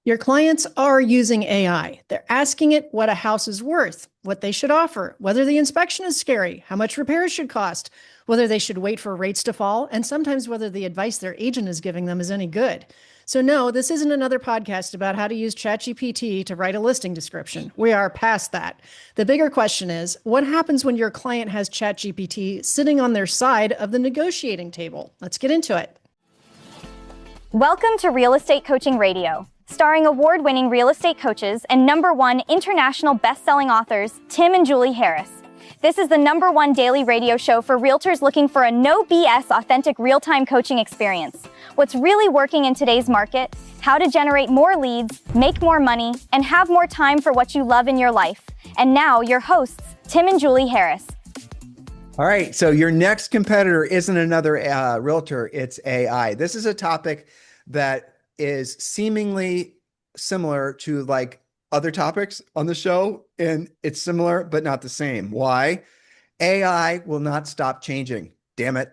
Your clients are using AI. They're asking it what a house is worth, what they should offer, whether the inspection is scary, how much repairs should cost, whether they should wait for rates to fall, and sometimes whether the advice their agent is giving them is any good. So, no, this isn't another podcast about how to use ChatGPT to write a listing description. We are past that. The bigger question is what happens when your client has ChatGPT sitting on their side of the negotiating table? Let's get into it. Welcome to Real Estate Coaching Radio, starring award-winning real estate coaches and #1 international best-selling authors Tim and Julie Harris. This is the #1 daily radio show for realtors looking for a no BS authentic real-time coaching experience. What's really working in today's market, how to generate more leads, make more money, and have more time for what you love in your life. And now your hosts, Tim and Julie Harris. All right, so your next competitor isn't another realtor, it's AI. This is a topic that is seemingly similar to like other topics on the show, and it's similar but not the same. Why? AI will not stop changing. Damn it.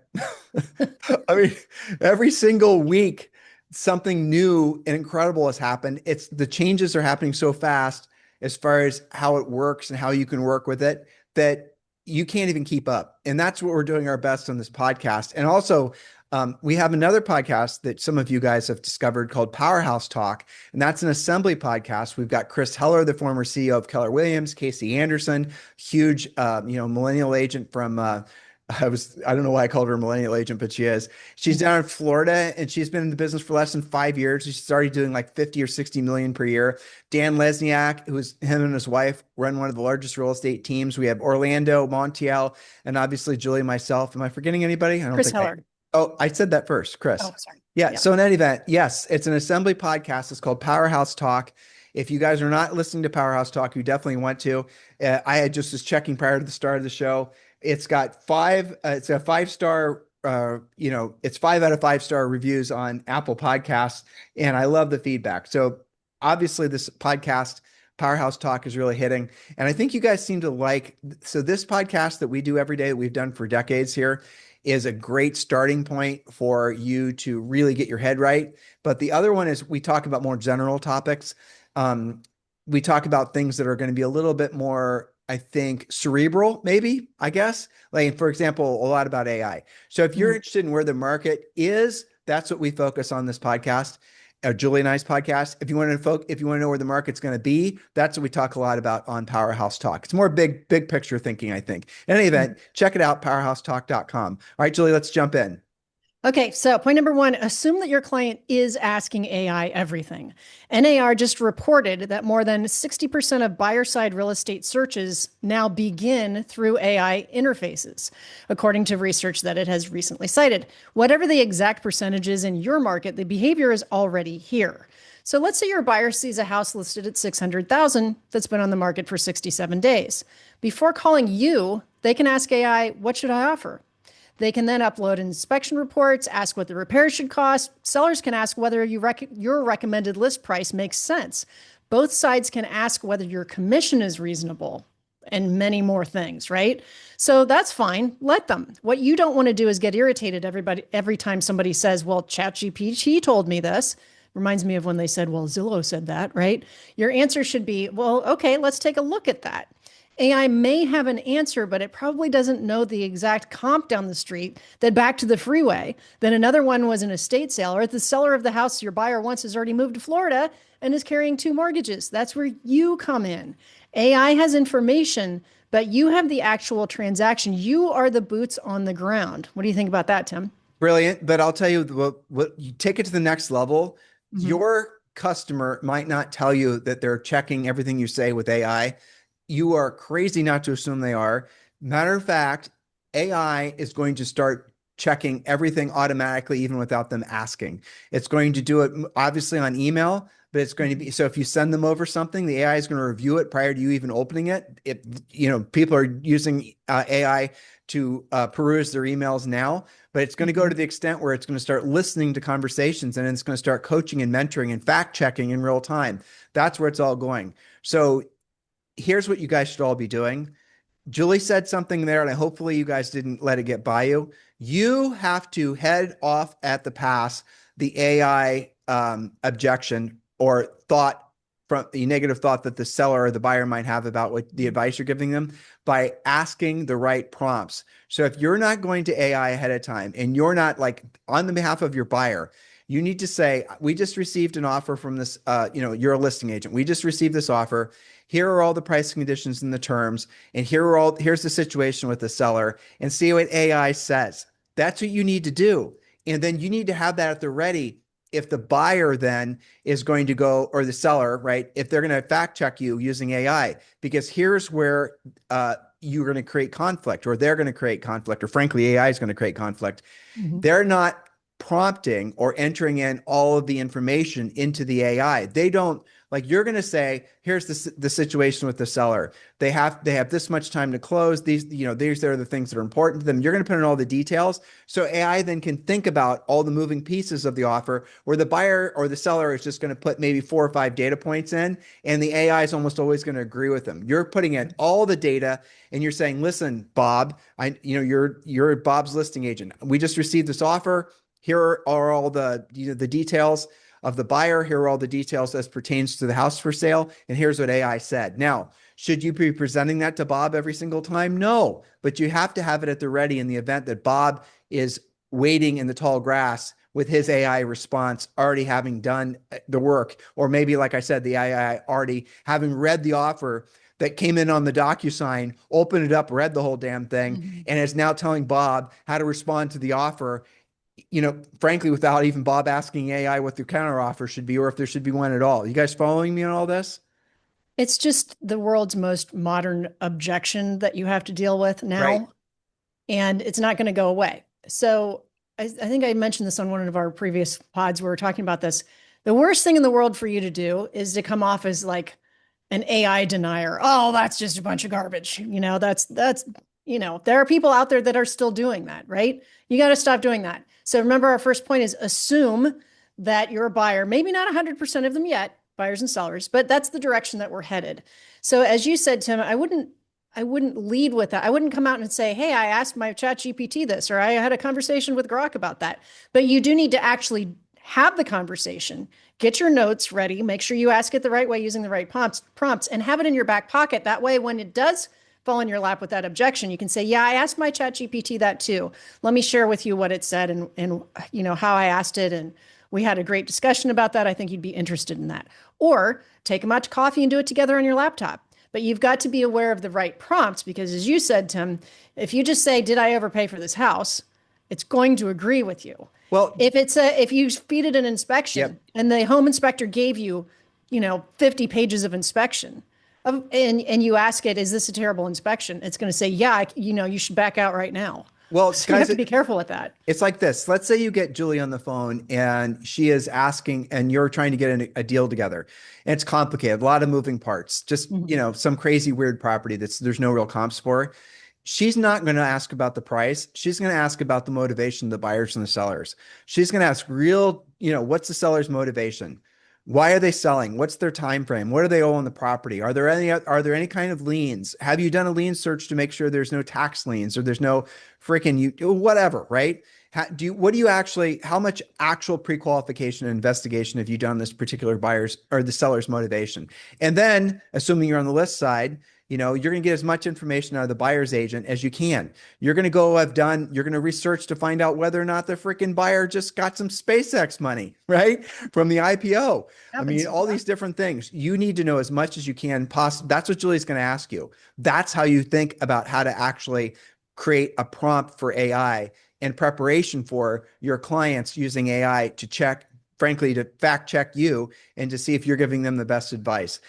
I mean, every single week, something new and incredible has happened. The changes are happening so fast as far as how it works and how you can work with it that you can't even keep up. And that's what we're doing our best on this podcast. And also, we have another podcast that some of you guys have discovered called Powerhouse Talk, and that's an assembly podcast. We've got Chris Heller, the former CEO of Keller Williams, Casey Anderson, huge, millennial agent from, I don't know why I called her a millennial agent, but she is. She's down in Florida, and she's been in the business for less than 5 years. She's already doing like 50 or 60 million per year. Dan Lesniak, him and his wife run one of the largest real estate teams. We have Orlando, Montiel, and obviously Julie and myself. Am I forgetting anybody? I don't Chris think Heller. I said that first, Chris. Oh, sorry. Yeah. So in any event, yes, it's an assembly podcast. It's called Powerhouse Talk. If you guys are not listening to Powerhouse Talk, you definitely want to. I had just was checking prior to the start of the show. It's got it's a 5-star, it's 5 out of 5-star reviews on Apple Podcasts. And I love the feedback. So obviously this podcast, Powerhouse Talk, is really hitting. And I think you guys seem to so this podcast that we do every day that we've done for decades here is a great starting point for you to really get your head right. But the other one is we talk about more general topics. We talk about things that are going to be a little bit more, I think, cerebral, maybe, I guess. Like, for example, a lot about AI. So if you're interested in where the market is, that's what we focus on this podcast. Julie and I's podcast. If you want to know where the market's going to be, that's what we talk a lot about on Powerhouse Talk. It's more big picture thinking, I think. In any event, check it out, powerhousetalk.com. All right, Julie, let's jump in. Okay, so point #1, assume that your client is asking AI everything. NAR just reported that more than 60% of buyer-side real estate searches now begin through AI interfaces, according to research that it has recently cited. Whatever the exact percentage is in your market, the behavior is already here. So let's say your buyer sees a house listed at $600,000 that's been on the market for 67 days. Before calling you, they can ask AI, what should I offer? They can then upload inspection reports, ask what the repairs should cost. Sellers can ask whether your recommended list price makes sense. Both sides can ask whether your commission is reasonable and many more things, right? So that's fine. Let them. What you don't want to do is get irritated every time somebody says, well, ChatGPT told me this. Reminds me of when they said, well, Zillow said that, right? Your answer should be, well, okay, let's take a look at that. AI may have an answer, but it probably doesn't know the exact comp down the street that back to the freeway. Then another one was an estate sale, or the seller of the house your buyer wants has already moved to Florida and is carrying 2 mortgages. That's where you come in. AI has information, but you have the actual transaction. You are the boots on the ground. What do you think about that, Tim? Brilliant. But I'll tell you what you take it to the next level. Your customer might not tell you that they're checking everything you say with AI. You are crazy not to assume they are. Matter of fact, AI is going to start checking everything automatically, even without them asking. It's going to do it obviously on email, but it's going to be, so if you send them over something, the AI is going to review it prior to you even opening it. People are using AI to peruse their emails now, but it's going to go to the extent where it's going to start listening to conversations, and it's going to start coaching and mentoring and fact checking in real time. That's where it's all going. So here's what you guys should all be doing. Julie said something there, and hopefully you guys didn't let it get by you. You have to head off at the pass the AI objection or thought from the negative thought that the seller or the buyer might have about what the advice you're giving them by asking the right prompts. So if you're not going to AI ahead of time and you're not like on the behalf of your buyer, you need to say, we just received an offer from this, you're a listing agent. We just received this offer. Here are all the price conditions and the terms. And here's the situation with the seller, and see what AI says. That's what you need to do. And then you need to have that at the ready. If the buyer then is going to go, or the seller, right? If they're going to fact check you using AI, because here's where you're going to create conflict, or they're going to create conflict, or frankly, AI is going to create conflict. They're not prompting or entering in all of the information into the AI. They don't, like, you're going to say, here's the situation with the seller. They have this much time to close. These are the things that are important to them. You're going to put in all the details. So AI then can think about all the moving pieces of the offer, where the buyer or the seller is just going to put maybe 4 or 5 data points in, and the AI is almost always going to agree with them. You're putting in all the data and you're saying, listen, Bob, you're Bob's listing agent. We just received this offer. Here are all the details of the buyer. Here are all the details as pertains to the house for sale. And here's what AI said. Now, should you be presenting that to Bob every single time? No, but you have to have it at the ready in the event that Bob is waiting in the tall grass with his AI response already having done the work. Or maybe, like I said, the AI already having read the offer that came in on the DocuSign, opened it up, read the whole damn thing, and is now telling Bob how to respond to the offer, frankly, without even Bob asking AI what the counteroffer should be, or if there should be one at all. You guys following me on all this? It's just the world's most modern objection that you have to deal with now, Right. and it's not going to go away. So I think I mentioned this on one of our previous pods where we were talking about this. The worst thing in the world for you to do is to come off as like an AI denier. Oh, that's just a bunch of garbage. There are people out there that are still doing that, right? You got to stop doing that. So remember, our first point is assume that you're a buyer, maybe not 100% of them yet, buyers and sellers, but that's the direction that we're headed. So as you said, Tim, I wouldn't lead with that. I wouldn't come out and say, hey, I asked my ChatGPT this, or I had a conversation with Grok about that. But you do need to actually have the conversation, get your notes ready, make sure you ask it the right way using the right prompts, and have it in your back pocket. That way, when it does fall in your lap with that objection, you can say, yeah, I asked my ChatGPT that too. Let me share with you what it said and how I asked it. And we had a great discussion about that. I think you'd be interested in that. Or take them out to coffee and do it together on your laptop. But you've got to be aware of the right prompts, because as you said, Tim, if you just say, did I overpay for this house? It's going to agree with you. Well, If you feed it an inspection and the home inspector gave you, 50 pages of inspection, and you ask it, is this a terrible inspection? It's going to say, yeah, you should back out right now. Well, So guys, you have to be careful with that. it's like this. Let's say you get Julie on the phone and she is asking, and you're trying to get a deal together. And it's complicated, a lot of moving parts, just, some crazy, weird property there's no real comps for. She's not going to ask about the price. She's going to ask about the motivation of the buyers and the sellers. She's going to ask what's the seller's motivation? Why are they selling? What's their time frame? What do they owe on the property? Are there any kind of liens? Have you done a lien search to make sure there's no tax liens, or there's no freaking whatever, right? How much actual pre-qualification and investigation have you done this particular buyer's or the seller's motivation? And then, assuming you're on the list side, you're going to get as much information out of the buyer's agent as you can. You're going to research to find out whether or not the freaking buyer just got some SpaceX money, right? From the IPO. I mean, all these different things. You need to know as much as you can. That's what Julie's going to ask you. That's how you think about how to actually create a prompt for AI in preparation for your clients using AI to to fact check you and to see if you're giving them the best advice.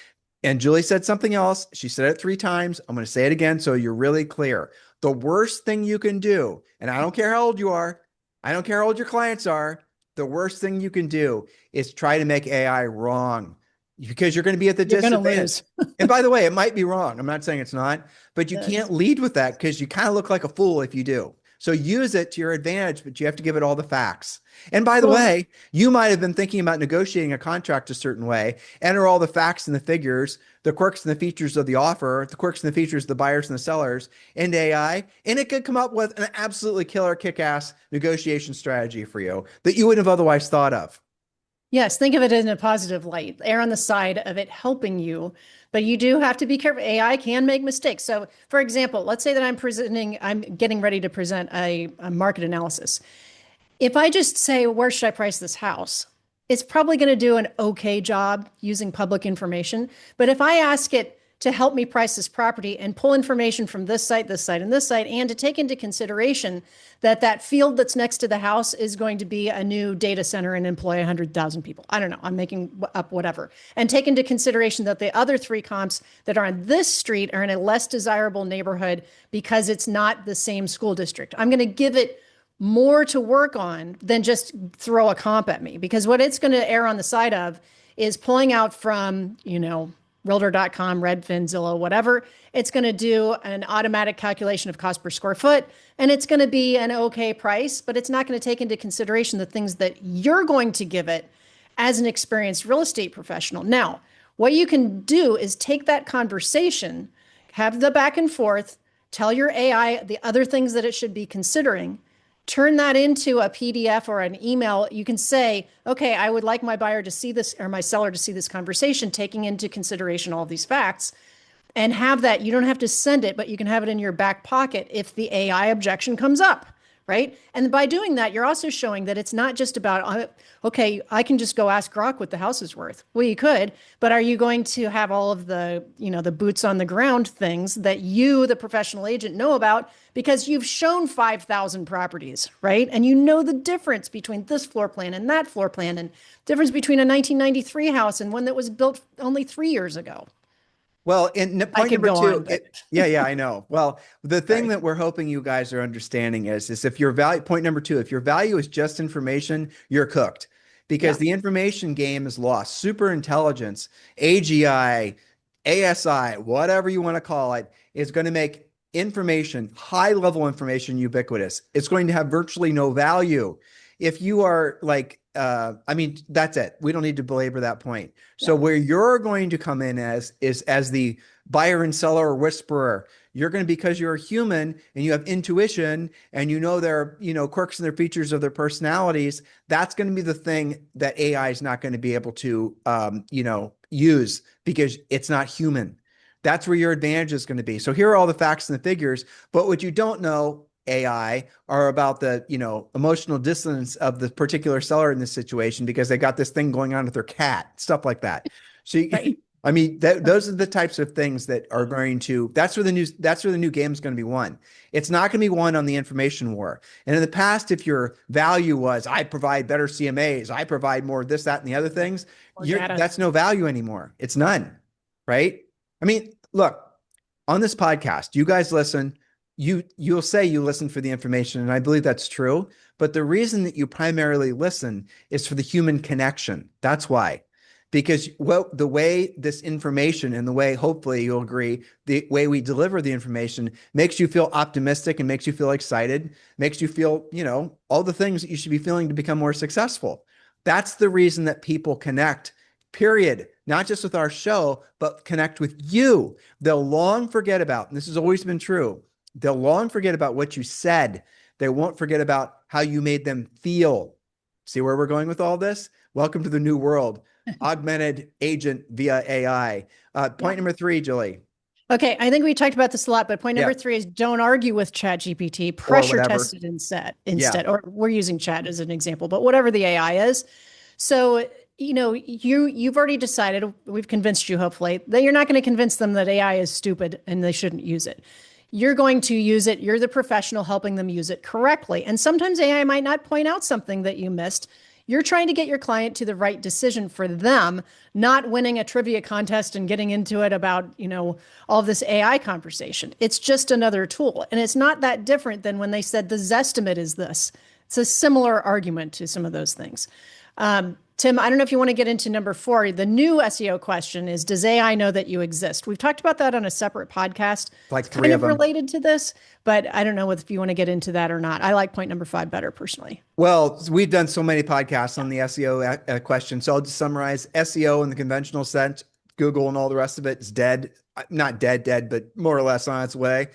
And Julie said something else. She said it 3 times. I'm going to say it again so you're really clear. The worst thing you can do, and I don't care how old you are, I don't care how old your clients are, the worst thing you can do is try to make AI wrong, because you're going to be at the disadvantage. And by the way, it might be wrong. I'm not saying it's not, but you can't lead with that, because you kind of look like a fool if you do. So use it to your advantage, but you have to give it all the facts. And by the way, you might have been thinking about negotiating a contract a certain way, enter all the facts and the figures, the quirks and the features of the offer, the quirks and the features of the buyers and the sellers into AI, and it could come up with an absolutely killer kick-ass negotiation strategy for you that you wouldn't have otherwise thought of. Yes, think of it in a positive light. Err on the side of it helping you, but you do have to be careful. AI can make mistakes. So, for example, let's say that I'm getting ready to present a market analysis. If I just say, where should I price this house? It's probably going to do an okay job using public information. But if I ask it to help me price this property and pull information from this site, and this site, and to take into consideration that that field that's next to the house is going to be a new data center and employ 100,000 people. I don't know. I'm making up whatever. And take into consideration that the other three comps that are on this street are in a less desirable neighborhood because it's not the same school district. I'm going to give it more to work on than just throw a comp at me, because what it's going to err on the side of is pulling out from, realtor.com, Redfin, Zillow, whatever. It's going to do an automatic calculation of cost per square foot, and it's going to be an okay price, but it's not going to take into consideration the things that you're going to give it as an experienced real estate professional. Now, what you can do is take that conversation, have the back and forth, tell your AI the other things that it should be considering, turn that into a PDF or an email. You can say, okay, I would like my buyer to see this, or my seller to see this conversation, taking into consideration all these facts, and have that. You don't have to send it, but you can have it in your back pocket if the AI objection comes up, right? And by doing that, you're also showing that it's not just about, okay, I can just go ask Grok what the house is worth. Well, you could, but are you going to have all of the, the boots on the ground things that you, the professional agent, know about because you've shown 5,000 properties, right? And you know the difference between this floor plan and that floor plan, and difference between a 1993 house and one that was built only 3 years ago. Well, and I point could number go on, two, but yeah, I know. Well, the thing sorry. that we're hoping you guys are understanding is if your value, point number two, if your value is just information, you're cooked because Yeah. the information game is lost. Super intelligence, AGI, ASI, whatever you want to call it, is going to make information, high level information, ubiquitous. It's going to have virtually no value. If you are like, I mean, that's it. We don't need to belabor that point. So Yeah. where you're going to come in is as the buyer and seller or whisperer. You're going to, because you're a human and you have intuition and you know their, quirks and their features of their personalities. That's going to be the thing that AI is not going to be able to, use because it's not human. That's where your advantage is going to be. So here are all the facts and the figures, but what you don't know, AI, are about the, emotional dissonance of the particular seller in this situation because they got this thing going on with their cat, stuff like that. So, Right. I mean, those are the types of things that are going to, that's where the new game is going to be won. It's not going to be won on the information war. And in the past, if your value was, I provide better CMAs, I provide more of this, that, and the other things, Or data. that's no value anymore. It's none, right? I mean, look, on this podcast, you guys listen, you'll say you listen for the information, and I believe that's true. But the reason that you primarily listen is for the human connection. That's why. Because the way this information and the way, hopefully you'll agree, the way we deliver the information makes you feel optimistic and makes you feel excited, makes you feel, all the things that you should be feeling to become more successful. That's the reason that people connect, period. Not just with our show, but connect with you. They'll long forget about, and this has always been true, they'll long forget about what you said. They won't forget about how you made them feel. See where we're going with all this? Welcome to the new world. Augmented agent via AI. Point number three, Julie. Okay, I think we talked about this a lot, but point Yeah. number three is don't argue with ChatGPT. Or Pressure whatever. test it instead. Yeah. Or we're using Chat as an example, but whatever the AI is. So, you've already decided, we've convinced you hopefully, that you're not going to convince them that AI is stupid and they shouldn't use it. You're going to use it. You're the professional helping them use it correctly. And sometimes AI might not point out something that you missed. You're trying to get your client to the right decision for them, not winning a trivia contest and getting into it about, all this AI conversation. It's just another tool. And it's not that different than when they said the Zestimate is this. It's a similar argument to some of those things. Tim, I don't know if you want to get into number 4. The new SEO question is, does AI know that you exist? We've talked about that on a separate podcast. Like It's 3 kind of of them. related to this, but I don't know if you want to get into that or not. I like point number 5 better personally. Well, we've done so many podcasts on the SEO question. So I'll just summarize SEO in the conventional sense. Google and all the rest of it is dead. Not dead, but more or less on its way.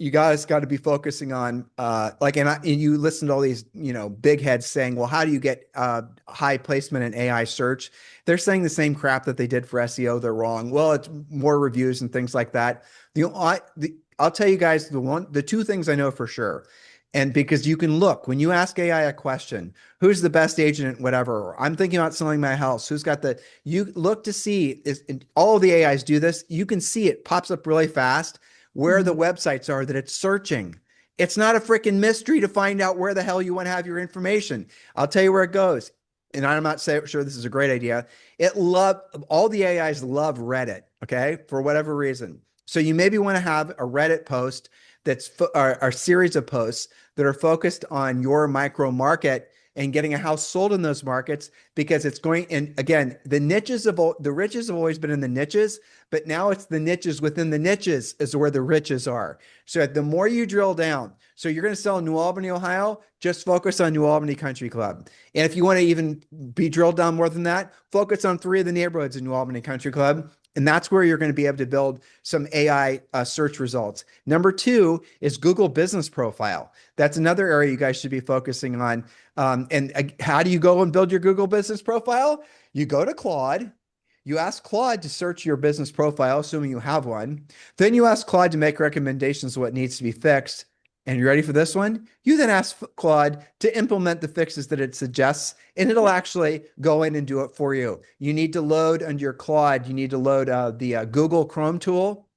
you guys got to be focusing on and you listen to all these big heads saying, well, how do you get high placement in AI search? They're saying the same crap that they did for SEO. They're wrong. Well, it's more reviews and things like that. I'll tell you guys the two things I know for sure. And because you can look when you ask AI a question, who's the best agent, whatever, or I'm thinking about selling my house, you look to see and all the AIs do this. You can see it pops up really fast where the websites are that it's searching. It's not a freaking mystery to find out where the hell you want to have your information. I'll tell you where it goes. And I'm not sure this is a great idea. All the AIs love Reddit, okay, for whatever reason. So you maybe want to have a Reddit post that's a series of posts that are focused on your micro market and getting a house sold in those markets, because it's going, and again, the riches have always been in the niches, but now it's the niches within the niches is where the riches are. So the more you drill down, so you're going to sell in New Albany, Ohio, just focus on New Albany Country Club. And if you want to even be drilled down more than that, focus on 3 of the neighborhoods in New Albany Country Club. And that's where you're going to be able to build some AI search results. Number 2 is Google Business Profile. That's another area you guys should be focusing on. How do you go and build your Google Business Profile? You go to Claude. You ask Claude to search your business profile, assuming you have one. Then you ask Claude to make recommendations of what needs to be fixed. And you ready for this one? You then ask Claude to implement the fixes that it suggests, and it'll actually go in and do it for you. You need to load under your Claude, you need to load the Google Chrome tool,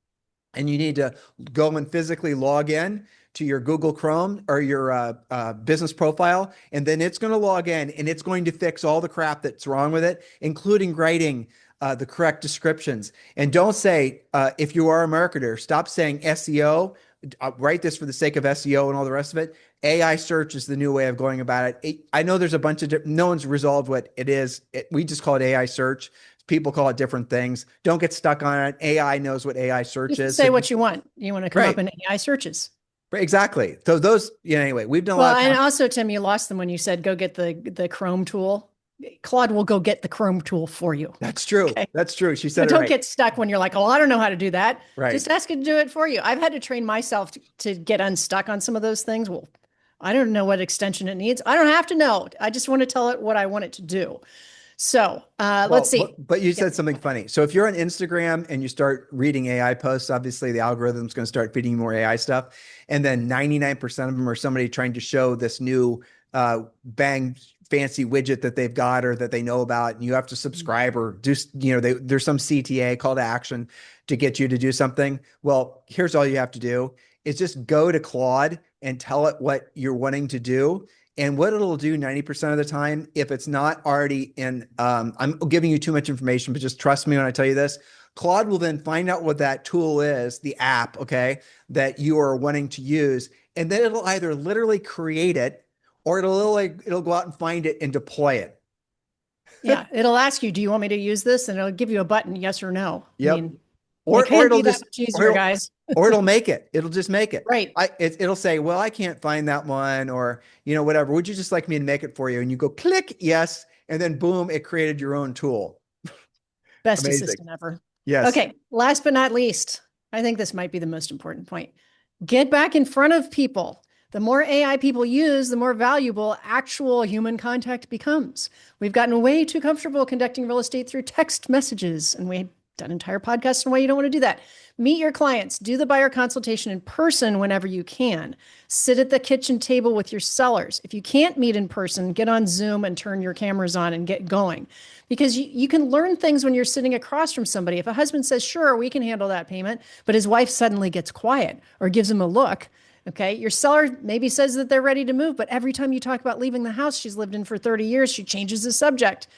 and you need to go and physically log in to your Google Chrome or your business profile. And then it's going to log in and it's going to fix all the crap that's wrong with it, including writing the correct descriptions. And don't say, if you are a marketer, stop saying SEO. Write this for the sake of SEO and all the rest of it. AI search is the new way of going about it. I know there's a bunch of no one's resolved what it is. We just call it AI search. People call it different things. Don't get stuck on it. AI knows what AI search is. Say what you want. You want to come up in AI searches. Exactly. So those, anyway, we've done a well, lot of and also, Tim, you lost them when you said go get the Chrome tool. Claude will go get the Chrome tool for you. That's true. Okay? That's true. She said, don't get stuck when you're like, oh, I don't know how to do that. Right. Just ask it to do it for you. I've had to train myself to get unstuck on some of those things. Well, I don't know what extension it needs. I don't have to know. I just want to tell it what I want it to do. So let's see. But you said something funny. So if you're on Instagram and you start reading AI posts, obviously the algorithm's going to start feeding you more AI stuff. And then 99% of them are somebody trying to show this new bang fancy widget that they've got or that they know about, and you have to subscribe or do, there's some CTA, call to action, to get you to do something. Well, here's all you have to do is just go to Claude and tell it what you're wanting to do. And what it'll do 90% of the time, if it's not already in, I'm giving you too much information, but just trust me when I tell you this, Claude will then find out what that tool is, the app, okay, that you are wanting to use. And then it'll either literally create it, or it'll go out and find it and deploy it. Yeah, it'll ask you, do you want me to use this? And it'll give you a button, yes or no. Yep. I mean, or it'll just easier, guys. Or it'll make it. It'll just make it. Right. It'll say, well, I can't find that one, or whatever. Would you just like me to make it for you? And you go click yes, and then boom, it created your own tool. Best assistant ever. Yes. Okay. Last but not least, I think this might be the most important point. Get back in front of people. The more AI people use, the more valuable actual human contact becomes. We've gotten way too comfortable conducting real estate through text messages, and we've done entire podcasts on why you don't want to do that. Meet your clients. Do the buyer consultation in person whenever you can. Sit at the kitchen table with your sellers. If you can't meet in person, get on Zoom and turn your cameras on and get going. Because you can learn things when you're sitting across from somebody. If a husband says, sure, we can handle that payment, but his wife suddenly gets quiet or gives him a look, okay, your seller maybe says that they're ready to move, but every time you talk about leaving the house she's lived in for 30 years, she changes the subject.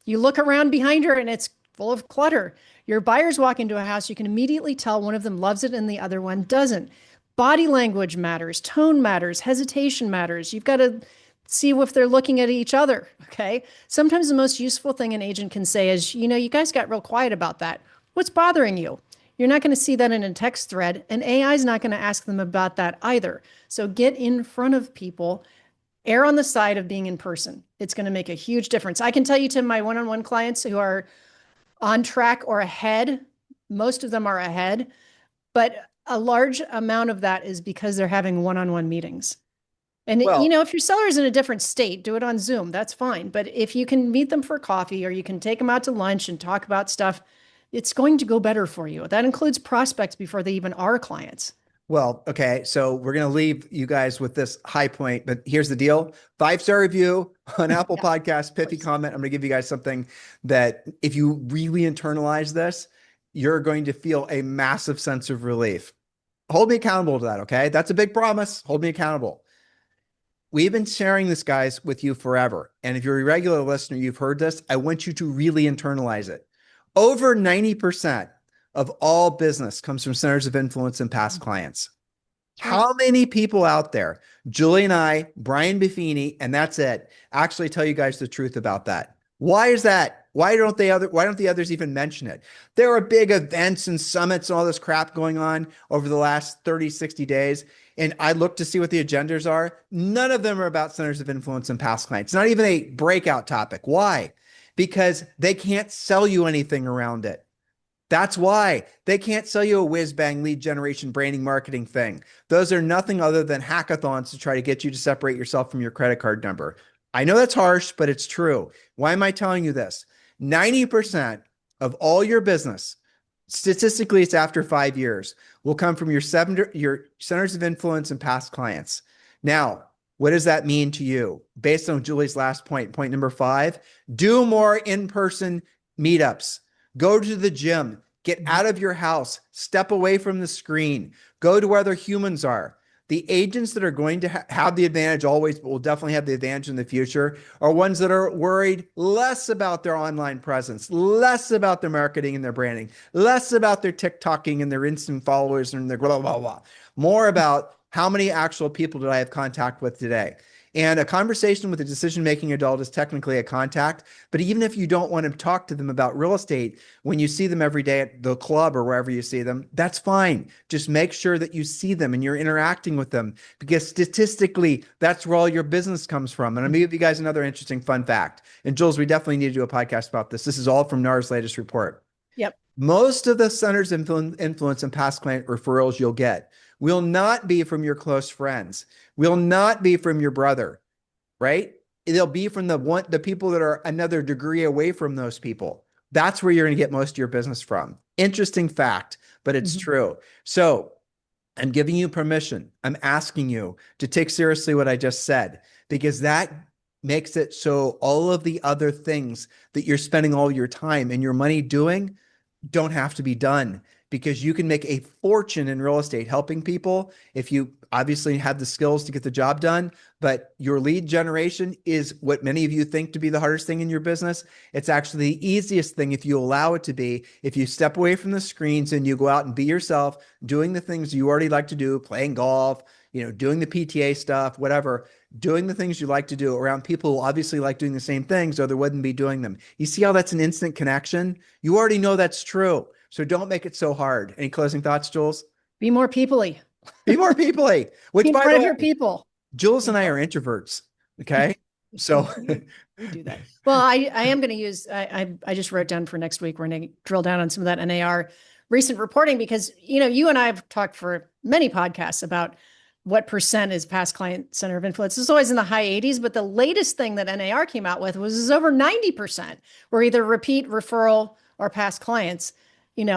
You look around behind her and it's full of clutter. Your buyers walk into a house, you can immediately tell one of them loves it and the other one doesn't. Body language matters, tone matters, hesitation matters. You've got to see if they're looking at each other, okay? Sometimes the most useful thing an agent can say is, you guys got real quiet about that. What's bothering you? You're not going to see that in a text thread, and AI is not going to ask them about that either. So get in front of people, err on the side of being in person. It's going to make a huge difference. I can tell you, Tim, my one-on-one clients who are on track or ahead, most of them are ahead, but a large amount of that is because they're having one-on-one meetings. And Well, if your seller is in a different state, do it on Zoom. That's fine. But if you can meet them for coffee or you can take them out to lunch and talk about stuff, it's going to go better for you. That includes prospects before they even are clients. Well, okay. So we're going to leave you guys with this high point, but here's the deal. 5-star review on Apple Yeah, Podcasts, of pithy course. comment. I'm going to give you guys something that if you really internalize this, you're going to feel a massive sense of relief. Hold me accountable to that. Okay. That's a big promise. Hold me accountable. We've been sharing this, guys, with you forever. And if you're a regular listener, you've heard this. I want you to really internalize it. Over 90% of all business comes from centers of influence and past clients. That's right. How many people out there, Julie and I, Brian Buffini, and that's it, actually tell you guys the truth about that? Why is that? Why don't the others even mention it? There are big events and summits and all this crap going on over the last 30, 60 days. And I look to see what the agendas are. None of them are about centers of influence and past clients. Not even a breakout topic. Why? Because they can't sell you anything around it. That's why they can't sell you a whiz bang lead generation branding marketing thing. Those are nothing other than hackathons to try to get you to separate yourself from your credit card number. I know that's harsh, but it's true. Why am I telling you this? 90% of all your business, statistically, it's after 5 years, will come from your centers of influence and past clients. Now, what does that mean to you? Based on Julie's last point number 5, do more in-person meetups. Go to the gym, get out of your house, step away from the screen, go to where other humans are. The agents that are going to have the advantage always, but will definitely have the advantage in the future, are ones that are worried less about their online presence, less about their marketing and their branding, less about their TikToking and their instant followers and their blah, blah, blah, more about how many actual people did I have contact with today. And a conversation with a decision-making adult is technically a contact. But even if you don't want to talk to them about real estate, when you see them every day at the club or wherever you see them, that's fine. Just make sure that you see them and you're interacting with them, because statistically, that's where all your business comes from. And I'm going to give you guys another interesting fun fact. And Jules, we definitely need to do a podcast about this. This is all from NAR's latest report. Yep. Most of the centers of influence and past client referrals you'll get will not be from your close friends, will not be from your brother, right? They'll be from the people that are another degree away from those people. That's where you're going to get most of your business from. Interesting fact, but it's true. So I'm giving you permission. I'm asking you to take seriously what I just said, because that makes it so all of the other things that you're spending all your time and your money doing don't have to be done, because you can make a fortune in real estate helping people if you obviously have the skills to get the job done. But your lead generation is what many of you think to be the hardest thing in your business. It's actually the easiest thing if you allow it to be. If you step away from the screens and you go out and be yourself, doing the things you already like to do, playing golf, doing the PTA stuff, whatever, doing the things you like to do around people who obviously like doing the same things, or they wouldn't be doing them. You see how that's an instant connection? You already know that's true. So don't make it so hard. Any closing thoughts, Jules? Be more people-y. Be more people-y, Be which, in by front the of your way, people. Jules and I are introverts. Okay. So We do that. Well, I am going to use, I just wrote down for next week, we're going to drill down on some of that NAR recent reporting, because, you and I have talked for many podcasts about what percent is past client center of influence. It's always in the high 80s, but the latest thing that NAR came out with was over 90% were either repeat, referral, or past clients.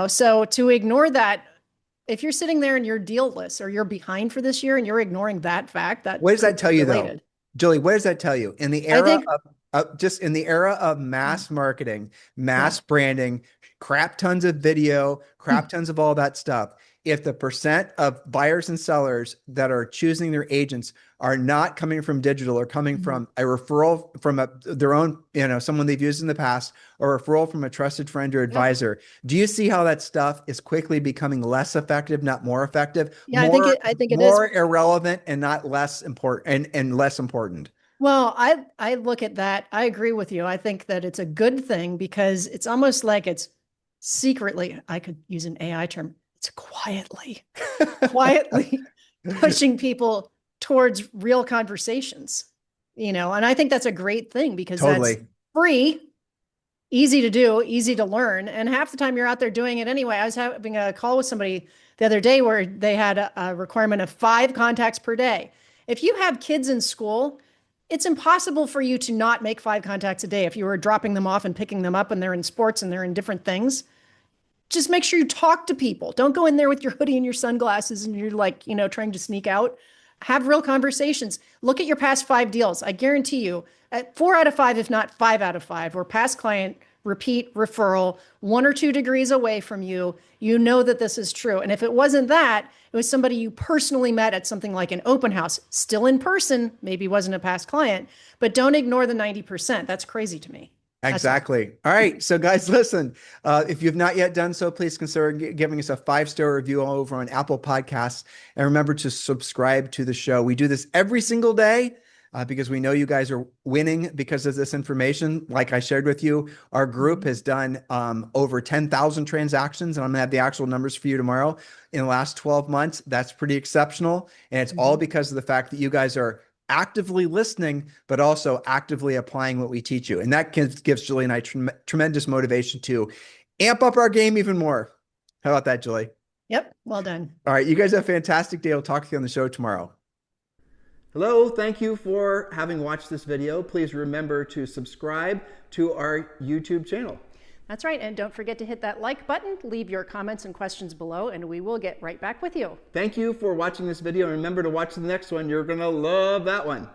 So to ignore that, if you're sitting there and you're deal-less or you're behind for this year and you're ignoring that fact, that what does that could tell be you, though? related. Julie, what does that tell you? In the I era think, just in the era of mass marketing, yeah. mass branding, crap tons of video, crap tons of all that stuff, if the percent of buyers and sellers that are choosing their agents are not coming from digital or coming from a referral from their own, someone they've used in the past, or a referral from a trusted friend or Yep. advisor, do you see how that stuff is quickly becoming less effective, not more effective, Yeah, I think it is. more irrelevant and not less important and less important? Well, I look at that. I agree with you. I think that it's a good thing because it's almost like it's secretly, I could use an AI term, it's quietly pushing people towards real conversations, and I think that's a great thing because that's Totally. free easy to do, easy to learn. And half the time you're out there doing it anyway. I was having a call with somebody the other day where they had a requirement of 5 contacts per day. If you have kids in school, it's impossible for you to not make 5 contacts a day if you were dropping them off and picking them up and they're in sports and they're in different things. Just make sure you talk to people. Don't go in there with your hoodie and your sunglasses and you're like, trying to sneak out. Have real conversations. Look at your past 5 deals. I guarantee you, at 4 out of 5, if not 5 out of 5, were past client, repeat, referral, 1 or 2 degrees away from you. You know that this is true. And if it wasn't that, it was somebody you personally met at something like an open house, still in person, maybe wasn't a past client, but don't ignore the 90%. That's crazy to me. Exactly. All right. So guys, listen, if you've not yet done so, please consider giving us a 5-star review over on Apple Podcasts. And remember to subscribe to the show. We do this every single day because we know you guys are winning because of this information. Like I shared with you, our group has done over 10,000 transactions, and I'm going to have the actual numbers for you tomorrow. In the last 12 months, that's pretty exceptional. And it's all because of the fact that you guys are actively listening, but also actively applying what we teach you. And that gives Julie and I tremendous motivation to amp up our game even more. How about that, Julie? Yep. Well done. All right. You guys have a fantastic day. I'll talk to you on the show tomorrow. Hello. Thank you for having watched this video. Please remember to subscribe to our YouTube channel. That's right. And don't forget to hit that like button, leave your comments and questions below, and we will get right back with you. Thank you for watching this video. And remember to watch the next one. You're going to love that one.